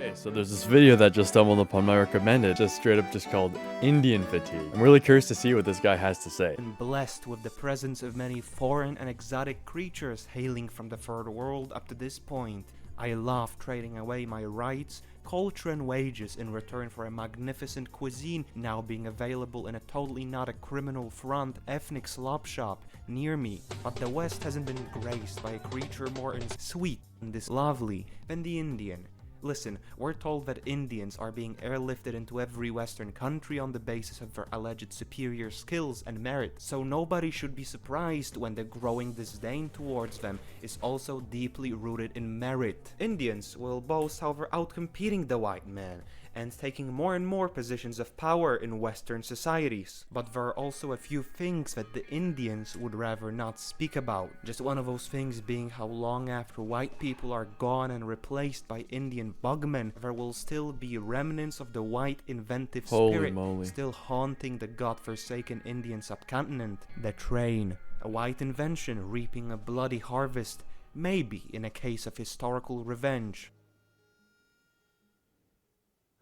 Okay, so there's this video that just stumbled upon my recommended, just straight up just called Indian Fatigue. I'm really curious to see what this guy has to say. And blessed with the presence of many foreign and exotic creatures hailing from the third world up to this point. I love trading away my rights, culture and wages in return for a magnificent cuisine now being available in a totally not a criminal front ethnic slop shop near me. But the West hasn't been graced by a creature more sweet and this lovely than the Indian. Listen, we're told that Indians are being airlifted into every Western country on the basis of their alleged superior skills and merit, so nobody should be surprised when the growing disdain towards them is also deeply rooted in merit. Indians will boast how they're outcompeting the white man and taking more and more positions of power in Western societies. But there are also a few things that the Indians would rather not speak about. Just one of those things being how long after white people are gone and replaced by Indian bugmen, there will still be remnants of the white inventive spirit still haunting the godforsaken Indian subcontinent. The train, a white invention reaping a bloody harvest, maybe in a case of historical revenge.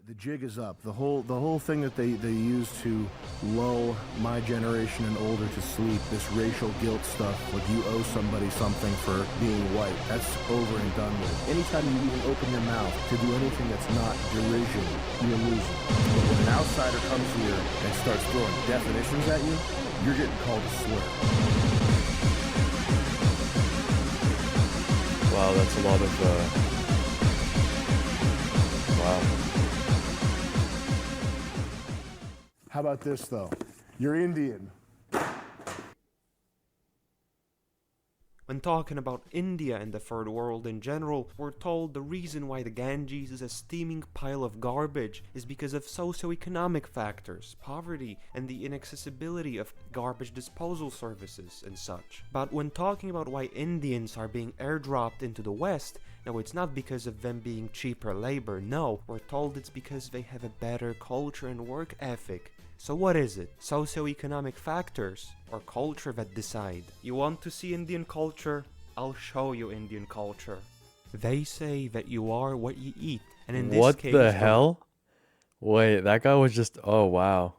The jig is up. The whole thing that they use to lull my generation and older to sleep, this racial guilt stuff, like you owe somebody something for being white, that's over and done with. Anytime you even open your mouth to do anything that's not derision, you're losing. But when an outsider comes here and starts throwing definitions at you, you're getting called a slur. Wow, that's a lot of, wow. How about this, though? You're Indian. When talking about India and the third world in general, we're told the reason why the Ganges is a steaming pile of garbage is because of socioeconomic factors, poverty, and the inaccessibility of garbage disposal services and such. But when talking about why Indians are being airdropped into the West, no, it's not because of them being cheaper labor, no, we're told it's because they have a better culture and work ethic. So what is it? Socioeconomic factors or culture that decide? You want to see Indian culture? I'll show you Indian culture. They say that you are what you eat, and in this case... What the hell? Wait, that guy was just... Oh, wow.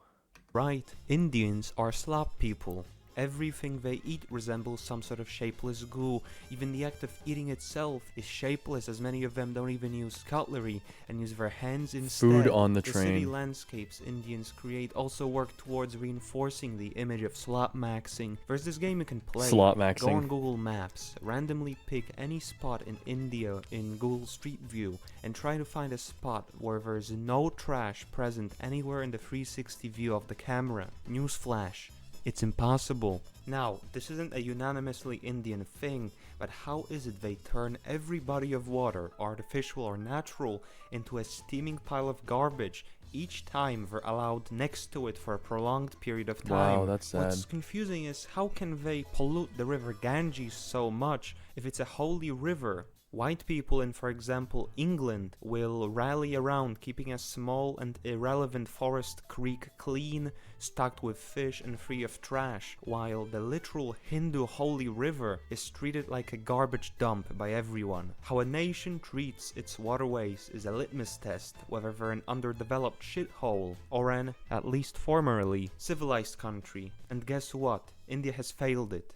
Right, Indians are slop people. Everything they eat resembles some sort of shapeless goo. Even the act of eating itself is shapeless, as many of them don't even use cutlery and use their hands instead. Food on the city train. landscapes Indians create also work towards reinforcing the image of slot maxing. There's this game you can play. Slot Go maxing. on Google Maps, randomly pick any spot in India in Google Street View, and try to find a spot where there's no trash present anywhere in the 360 view of the camera. Newsflash. It's impossible. Now, this isn't a unanimously Indian thing, but how is it they turn every body of water, artificial or natural, into a steaming pile of garbage each time they're allowed next to it for a prolonged period of time? Wow, that's sad. What's confusing is how can they pollute the river Ganges so much if it's a holy river? White people in, for example, England will rally around keeping a small and irrelevant forest creek clean, stocked with fish and free of trash, while the literal Hindu holy river is treated like a garbage dump by everyone. How a nation treats its waterways is a litmus test whether they're an underdeveloped shithole or an, at least formerly, civilized country. And guess what? India has failed it.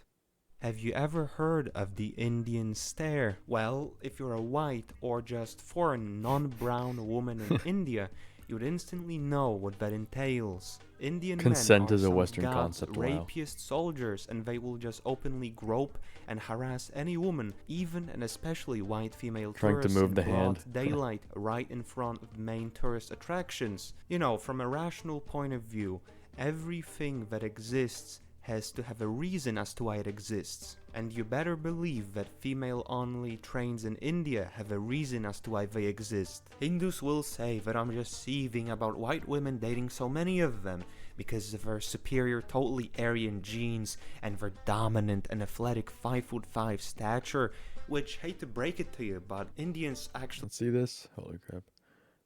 Have you ever heard of the Indian stare? Well, if you're a white or just foreign non-brown woman in India, you'd instantly know what that entails. Indian Consent men are is a some Western God's concept, wow. rapiest soldiers, and they will just openly grope and harass any woman, even and especially white female Trying to tourists move in the broad hand. daylight right in front of main tourist attractions. You know, from a rational point of view, everything that exists has to have a reason as to why it exists. And you better believe that female-only trains in India have a reason as to why they exist. Hindus will say that I'm just seething about white women dating so many of them because of their superior totally Aryan genes and their dominant and athletic 5'5" stature, which, hate to break it to you, but Indians actually... Let's see this. Holy crap.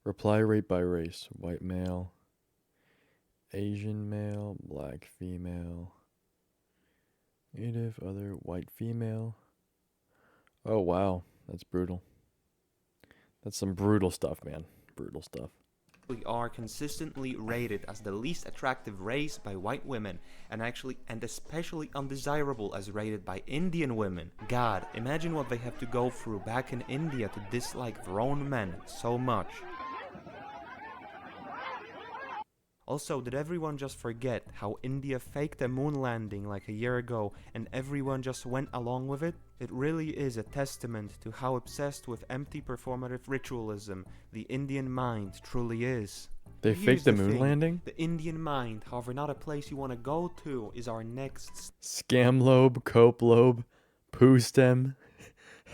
Reply rate by race. White male. Asian male. Black female. Native, other, white female. Oh wow, that's brutal. That's some brutal stuff, man. Brutal stuff. Are consistently rated as the least attractive race by white women, and especially undesirable as rated by Indian women. God, imagine what they have to go through back in India to dislike their own men so much. Also, did everyone just forget how India faked a moon landing like a year ago and everyone just went along with it? It really is a testament to how obsessed with empty performative ritualism the Indian mind truly is. They Here's faked the moon thing. landing? The Indian mind, however not a place you want to go to, is our next Scam lobe, cope lobe, poo stem.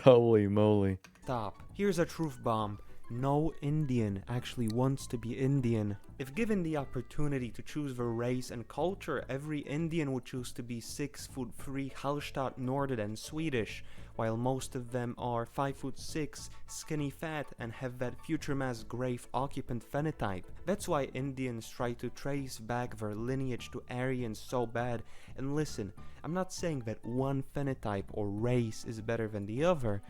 Holy moly. stop. Here's a truth bomb. No Indian actually wants to be Indian. If given the opportunity to choose their race and culture, every Indian would choose to be 6'3" Hallstatt Norded and Swedish, while most of them are 5'6", skinny fat, and have that future mass grave occupant phenotype. That's why Indians try to trace back their lineage to Aryans so bad. And listen, I'm not saying that one phenotype or race is better than the other,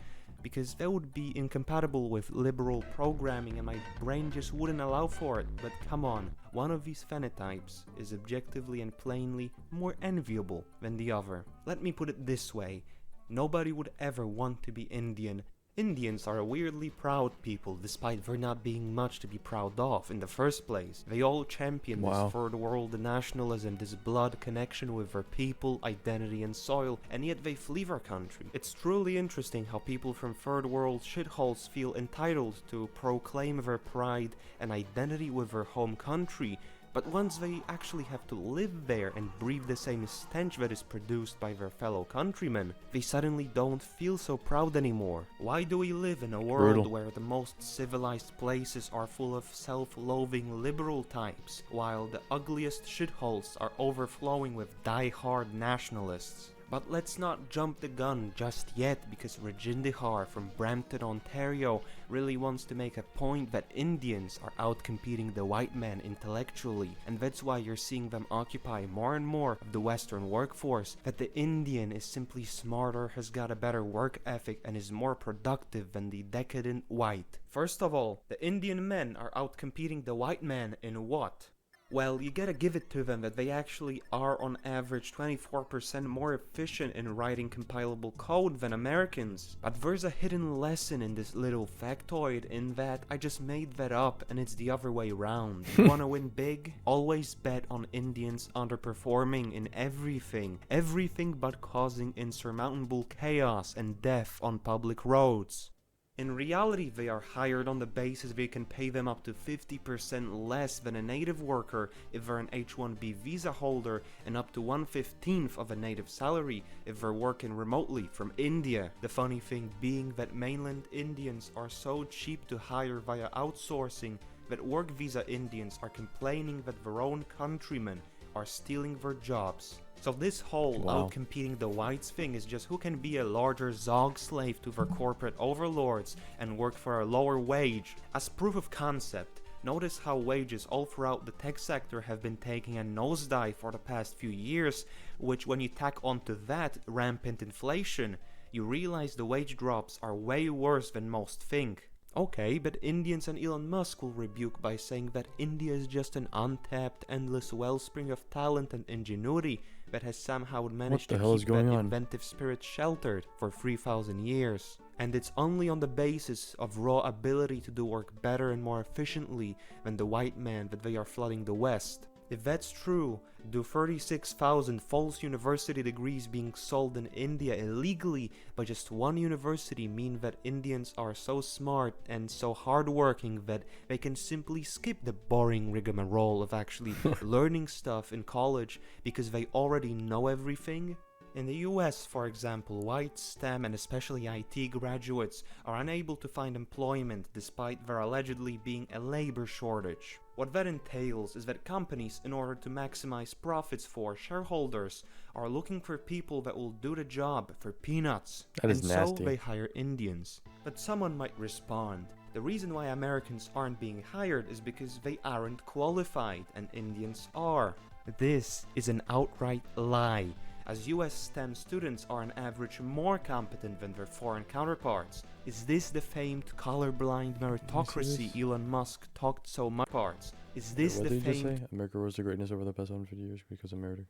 because that would be incompatible with liberal programming and my brain just wouldn't allow for it. But come on, one of these phenotypes is objectively and plainly more enviable than the other. Let me put it this way, nobody would ever want to be Indian. Indians are a weirdly proud people, despite there not being much to be proud of in the first place. They all champion this third world nationalism, this blood connection with their people, identity and soil, and yet they flee their country. It's truly interesting how people from third world shitholes feel entitled to proclaim their pride and identity with their home country, but once they actually have to live there and breathe the same stench that is produced by their fellow countrymen, they suddenly don't feel so proud anymore. Why do we live in a world where the most civilized places are full of self-loathing liberal types, while the ugliest shitholes are overflowing with die-hard nationalists? But let's not jump the gun just yet, because Rajindihar from Brampton, Ontario really wants to make a point that Indians are outcompeting the white man intellectually, and that's why you're seeing them occupy more and more of the Western workforce, that the Indian is simply smarter, has got a better work ethic, and is more productive than the decadent white. First of all, the Indian men are outcompeting the white man in what? Well, you gotta give it to them that they actually are on average 24% more efficient in writing compilable code than Americans. But there's a hidden lesson in this little factoid in that I just made that up and it's the other way around. You wanna win big? Always bet on Indians underperforming in everything. Everything but causing insurmountable chaos and death on public roads. In reality, they are hired on the basis they can pay them up to 50% less than a native worker if they're an H-1B visa holder, and up to 1/15 of a native salary if they're working remotely from India. The funny thing being that mainland Indians are so cheap to hire via outsourcing that work visa Indians are complaining that their own countrymen are stealing their jobs. So this whole outcompeting the whites thing is just who can be a larger Zog slave to their corporate overlords and work for a lower wage. As proof of concept, notice how wages all throughout the tech sector have been taking a nosedive for the past few years, which when you tack onto that rampant inflation, you realize the wage drops are way worse than most think. Okay, but Indians and Elon Musk will rebuke by saying that India is just an untapped, endless wellspring of talent and ingenuity that has somehow managed to keep that inventive spirit sheltered for 3,000 years. And it's only on the basis of raw ability to do work better and more efficiently than the white man that they are flooding the West. If that's true, do 36,000 false university degrees being sold in India illegally by just one university mean that Indians are so smart and so hardworking that they can simply skip the boring rigmarole of actually learning stuff in college because they already know everything? In the US, for example, white STEM and especially IT graduates are unable to find employment despite there allegedly being a labor shortage. What that entails is that companies, in order to maximize profits for shareholders, are looking for people that will do the job for peanuts. That is nasty. And so they hire Indians. But someone might respond, the reason why Americans aren't being hired is because they aren't qualified and Indians are. This is an outright lie. as US STEM students are on average more competent than their foreign counterparts. Is this the famed colorblind meritocracy this? Elon Musk talked so much about? Is Wait, this what the did he just famed say? America rose to greatness over the past 150 years because of merit.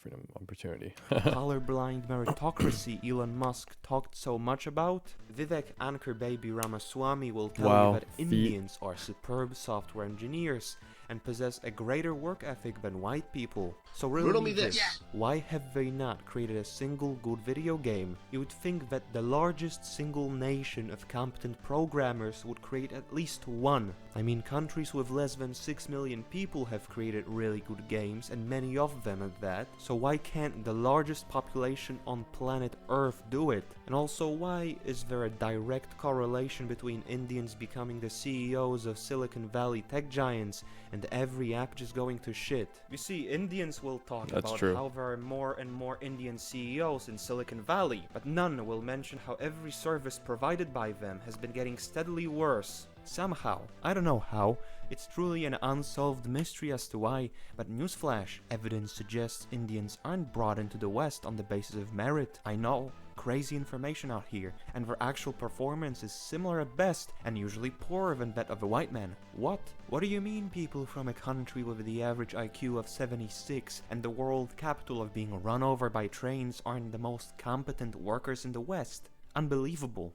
Freedom, opportunity. colorblind meritocracy Elon Musk talked so much about? Vivek Anchor Baby Ramaswamy will tell Wow, you that Indians are superb software engineers and possess a greater work ethic than white people. So Riddle really me this. why have they not created a single good video game? You would think that the largest single nation of competent programmers would create at least one. I mean, countries with less than 6 million people have created really good games, and many of them at that. So why can't the largest population on planet Earth do it? And also, why is there a direct correlation between Indians becoming the CEOs of Silicon Valley tech giants and every app just going to shit? You see, Indians will talk That's about true. how there are more and more Indian CEOs in Silicon Valley, but none will mention how every service provided by them has been getting steadily worse. Somehow. I don't know how. It's truly an unsolved mystery as to why, but newsflash, evidence suggests Indians aren't brought into the West on the basis of merit. I know. Crazy information out here, and their actual performance is similar at best, and usually poorer than that of a white man. What? What do you mean people from a country with the average IQ of 76 and the world capital of being run over by trains aren't the most competent workers in the West? Unbelievable.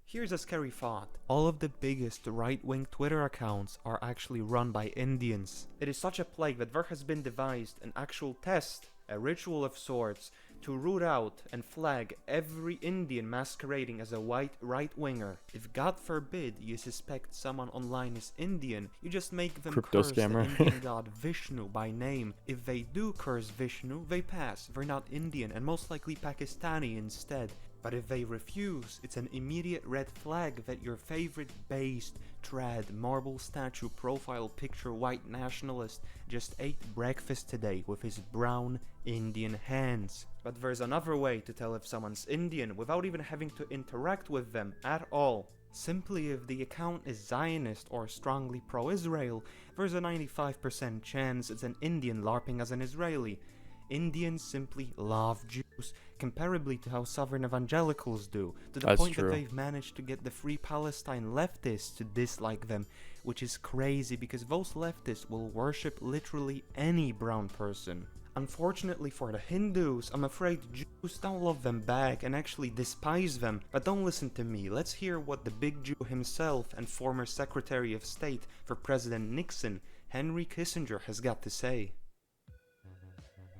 Here's a scary thought. All of the biggest right-wing Twitter accounts are actually run by Indians. It is such a plague that there has been devised an actual test, a ritual of sorts, to root out and flag every Indian masquerading as a white right-winger. If God forbid you suspect someone online is Indian, you just make them Crypto curse scammer. the Indian god Vishnu by name. If they do curse Vishnu, they pass. They're not Indian and most likely Pakistani instead. But if they refuse, it's an immediate red flag that your favorite based, trad, marble statue profile picture white nationalist just ate breakfast today with his brown Indian hands. But there's another way to tell if someone's Indian without even having to interact with them at all. Simply if the account is Zionist or strongly pro-Israel, there's a 95% chance it's an Indian LARPing as an Israeli. Indians simply love Jews, comparably to how Southern evangelicals do, to the That's point true. that they've managed to get the Free Palestine leftists to dislike them, which is crazy because those leftists will worship literally any brown person. Unfortunately for the Hindus, I'm afraid Jews don't love them back and actually despise them. But don't listen to me, let's hear what the big Jew himself and former Secretary of State for President Nixon, Henry Kissinger, has got to say.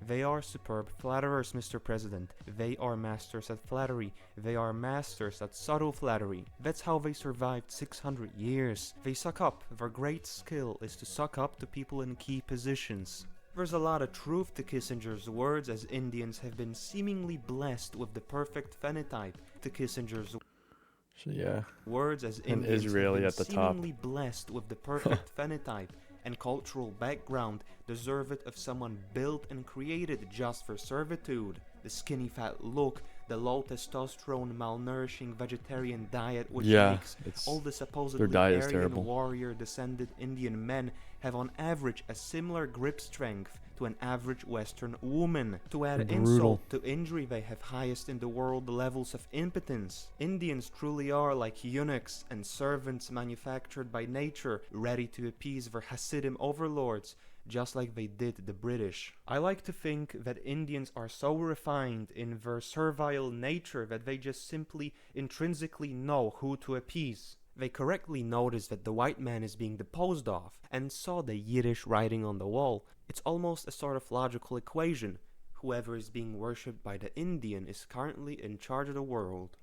They are superb flatterers, Mr. President. They are masters at flattery. They are masters at subtle flattery. That's how they survived 600 years. They suck up. Their great skill is to suck up to people in key positions. There's a lot of truth to Kissinger's words, as Indians have been seemingly blessed with the perfect phenotype. To Kissinger's So yeah, words, as and Indians Israeli have at the been top. seemingly blessed with the perfect phenotype and cultural background, deserve it of someone built and created just for servitude. The skinny fat look, the low testosterone malnourishing vegetarian diet which makes all the supposedly diet is Aryan terrible. warrior descended Indian men have on average a similar grip strength to an average Western woman. To add Brutal. insult to injury, they have highest in the world levels of impotence. Indians truly are like eunuchs and servants manufactured by nature, ready to appease their Hasidim overlords, just like they did the British. I like to think that Indians are so refined in their servile nature that they just simply intrinsically know who to appease. They correctly notice that the white man is being disposed of, and saw the Yiddish writing on the wall. It's almost a sort of logical equation. Whoever is being worshipped by the Indian is currently in charge of the world.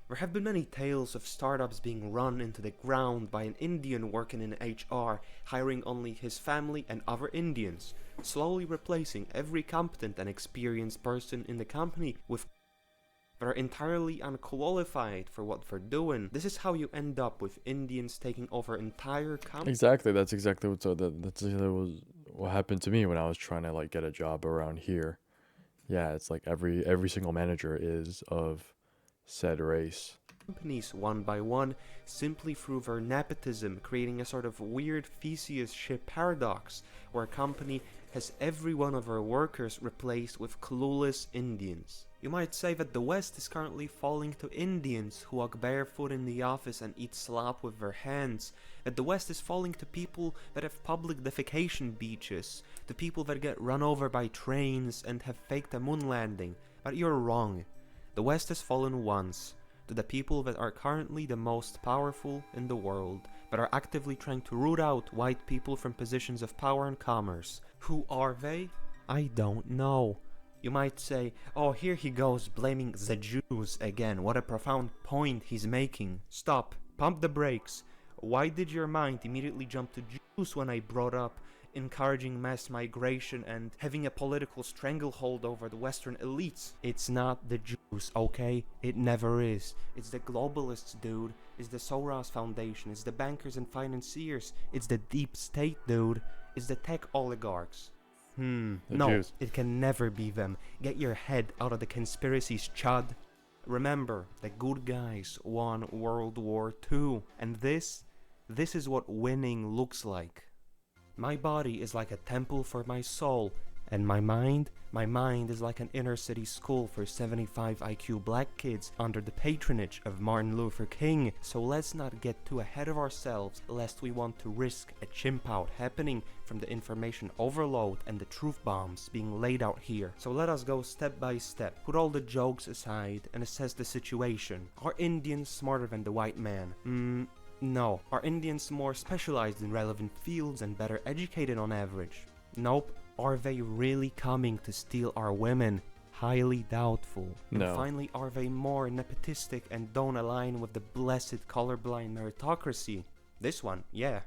There have been many tales of startups being run into the ground by an Indian working in HR, hiring only his family and other Indians, slowly replacing every competent and experienced person in the company with that are entirely unqualified for what they're doing. This is how you end up with Indians taking over entire companies. Exactly. That's exactly what happened to me when I was trying to like get a job around here. Yeah, it's like every single manager is of said race. companies one by one, simply through their nepotism, creating a sort of weird Theseus-ship paradox, where a company has every one of their workers replaced with clueless Indians. You might say that the West is currently falling to Indians who walk barefoot in the office and eat slop with their hands, that the West is falling to people that have public defecation beaches, to people that get run over by trains and have faked a moon landing. But you're wrong. The West has fallen once, to the people that are currently the most powerful in the world, that are actively trying to root out white people from positions of power and commerce. Who are they? I don't know. You might say, oh, here he goes blaming the Jews again. What a profound point he's making. Stop. Pump the brakes. Why did your mind immediately jump to Jews when I brought up encouraging mass migration and having a political stranglehold over the Western elites? It's not the Jews, okay? It never is. It's the globalists, dude. It's the Soros Foundation. It's the bankers and financiers. It's the deep state, dude. It's the tech oligarchs. No, Jews. it can never be them. Get your head out of the conspiracies, chud. Remember, the good guys won World War II, and this is what winning looks like. My body is like a temple for my soul, and my mind is like an inner city school for 75 IQ black kids under the patronage of Martin Luther King. So let's not get too ahead of ourselves, lest we want to risk a chimp out happening from the information overload and the truth bombs being laid out here. So let us go step by step, put all the jokes aside and assess the situation. Are Indians smarter than the white man? No. Are Indians more specialized in relevant fields and better educated on average? Nope. Are they really coming to steal our women? Highly doubtful. No. And finally, are they more nepotistic and don't align with the blessed colorblind meritocracy? This one, yeah.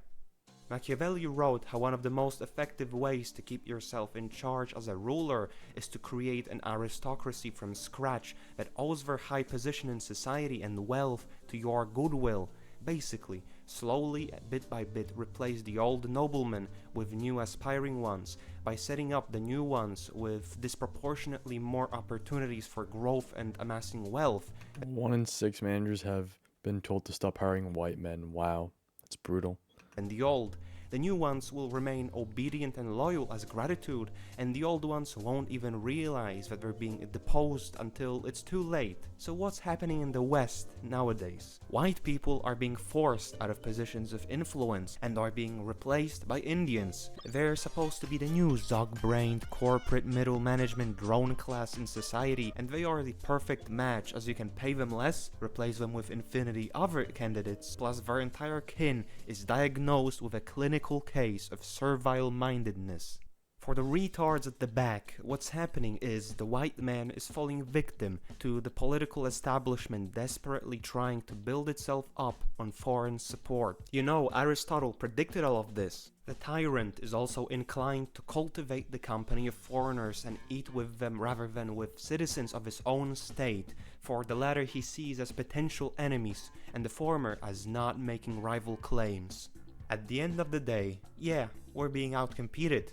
Machiavelli wrote how one of the most effective ways to keep yourself in charge as a ruler is to create an aristocracy from scratch that owes their high position in society and wealth to your goodwill. Basically, slowly, bit by bit, replace the old noblemen with new aspiring ones by setting up the new ones with disproportionately more opportunities for growth and amassing wealth. 1 in 6 managers have been told to stop hiring white men. Wow, that's brutal. And the old. The new ones will remain obedient and loyal as gratitude, and the old ones won't even realize that they're being deposed until it's too late. So what's happening in the West nowadays? White people are being forced out of positions of influence and are being replaced by Indians. They're supposed to be the new zog-brained corporate middle management drone class in society, and they are the perfect match as you can pay them less, replace them with infinity other candidates, plus their entire kin is diagnosed with a clinical case of servile-mindedness. For the retards at the back, what's happening is the white man is falling victim to the political establishment desperately trying to build itself up on foreign support. You know, Aristotle predicted all of this. The tyrant is also inclined to cultivate the company of foreigners and eat with them rather than with citizens of his own state, for the latter he sees as potential enemies and the former as not making rival claims. At the end of the day, yeah, we're being outcompeted.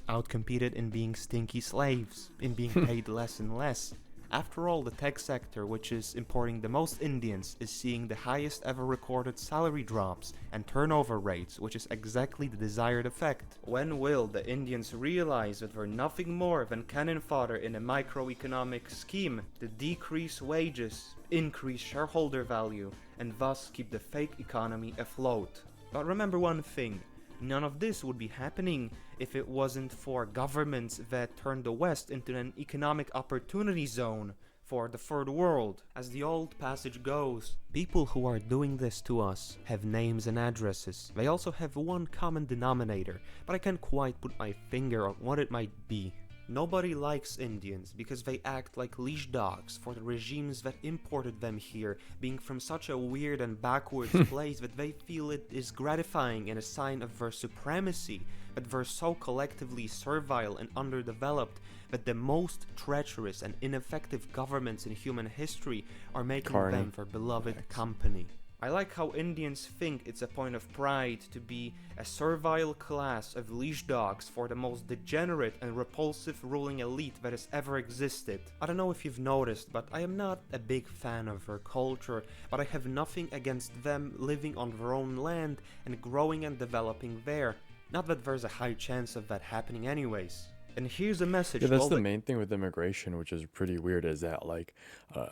Outcompeted in being stinky slaves, in being paid less and less. After all, the tech sector, which is importing the most Indians, is seeing the highest ever recorded salary drops and turnover rates, which is exactly the desired effect. When will the Indians realize that they're nothing more than cannon fodder in a microeconomic scheme to decrease wages, increase shareholder value, and thus keep the fake economy afloat? But remember one thing, none of this would be happening if it wasn't for governments that turned the West into an economic opportunity zone for the third world. As the old passage goes, people who are doing this to us have names and addresses. They also have one common denominator, but I can't quite put my finger on what it might be. Nobody likes Indians because they act like leash dogs for the regimes that imported them here, being from such a weird and backwards place that they feel it is gratifying and a sign of their supremacy, but they're so collectively servile and underdeveloped that the most treacherous and ineffective governments in human history are making them their beloved company. I like how Indians think it's a point of pride to be a servile class of leash dogs for the most degenerate and repulsive ruling elite that has ever existed. I don't know if you've noticed, but I am not a big fan of their culture, but I have nothing against them living on their own land and growing and developing there. Not that there's a high chance of that happening anyways. And here's a message Yeah, to that's all the main thing with immigration, which is pretty weird, is that like uh,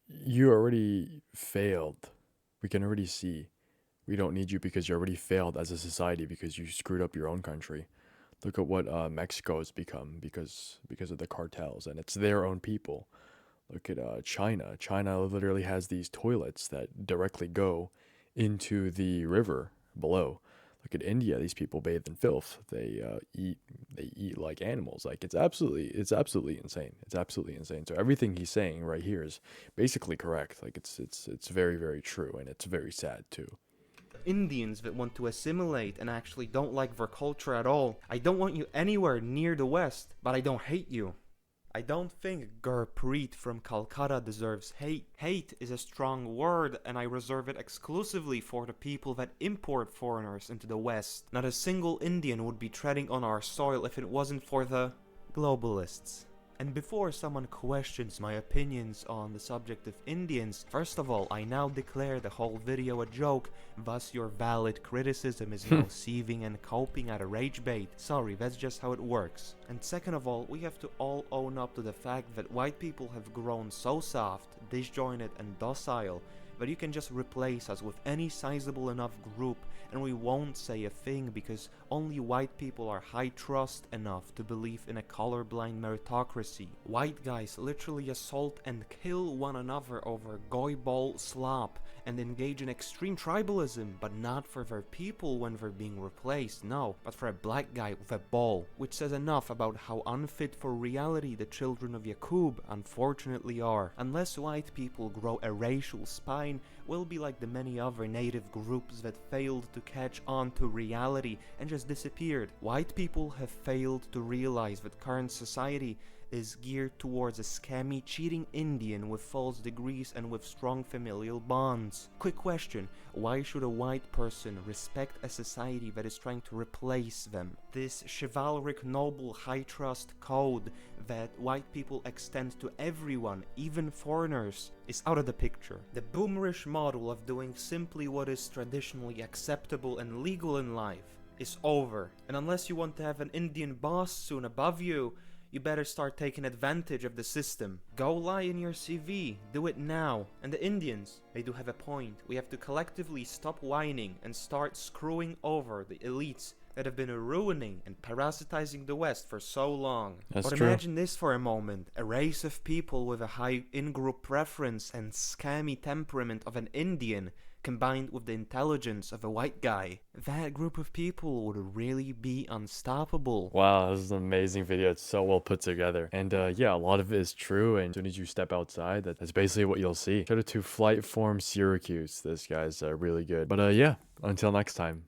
you already failed. We can already see. We don't need you because you already failed as a society because you screwed up your own country. Look at what Mexico has become because of the cartels, and it's their own people. Look at China. China literally has these toilets that directly go into the river below. Look at India. These people bathe in filth. They eat like animals. Like it's absolutely insane. It's absolutely insane. So everything he's saying right here is basically correct. Like it's very, very true, and it's very sad too. Indians that want to assimilate and actually don't like their culture at all. I don't want you anywhere near the West, but I don't hate you. I don't think Gurpreet from Calcutta deserves hate. Hate is a strong word, and I reserve it exclusively for the people that import foreigners into the West. Not a single Indian would be treading on our soil if it wasn't for the globalists. And before someone questions my opinions on the subject of Indians, first of all, I now declare the whole video a joke, thus your valid criticism is now seething and coping at a rage bait. Sorry, that's just how it works. And second of all, we have to all own up to the fact that white people have grown so soft, disjointed and docile that you can just replace us with any sizable enough group and we won't say a thing because only white people are high trust enough to believe in a colorblind meritocracy. White guys literally assault and kill one another over goy-ball slop and engage in extreme tribalism, but not for their people when they're being replaced, no, but for a black guy with a ball, which says enough about how unfit for reality the children of Yaqub unfortunately are. Unless white people grow a racial spine, we'll be like the many other native groups that failed to catch on to reality and just disappeared. White people have failed to realize that current society is geared towards a scammy, cheating Indian with false degrees and with strong familial bonds. Quick question, why should a white person respect a society that is trying to replace them? This chivalric, noble, high-trust code that white people extend to everyone, even foreigners, is out of the picture. The boomerish model of doing simply what is traditionally acceptable and legal in life is over. And unless you want to have an Indian boss soon above you, you better start taking advantage of the system. Go lie in your CV, do it now. And the Indians, they do have a point. We have to collectively stop whining and start screwing over the elites that have been ruining and parasitizing the West for so long. That's but true. imagine this for a moment, a race of people with a high in-group preference and scammy temperament of an Indian combined with the intelligence of a white guy. That group of people would really be unstoppable. Wow, this is an amazing video. It's so well put together. And yeah, a lot of it is true. And as soon as you step outside, that's basically what you'll see. Shout out to Flight Form Syracuse. This guy's really good. But yeah, until next time.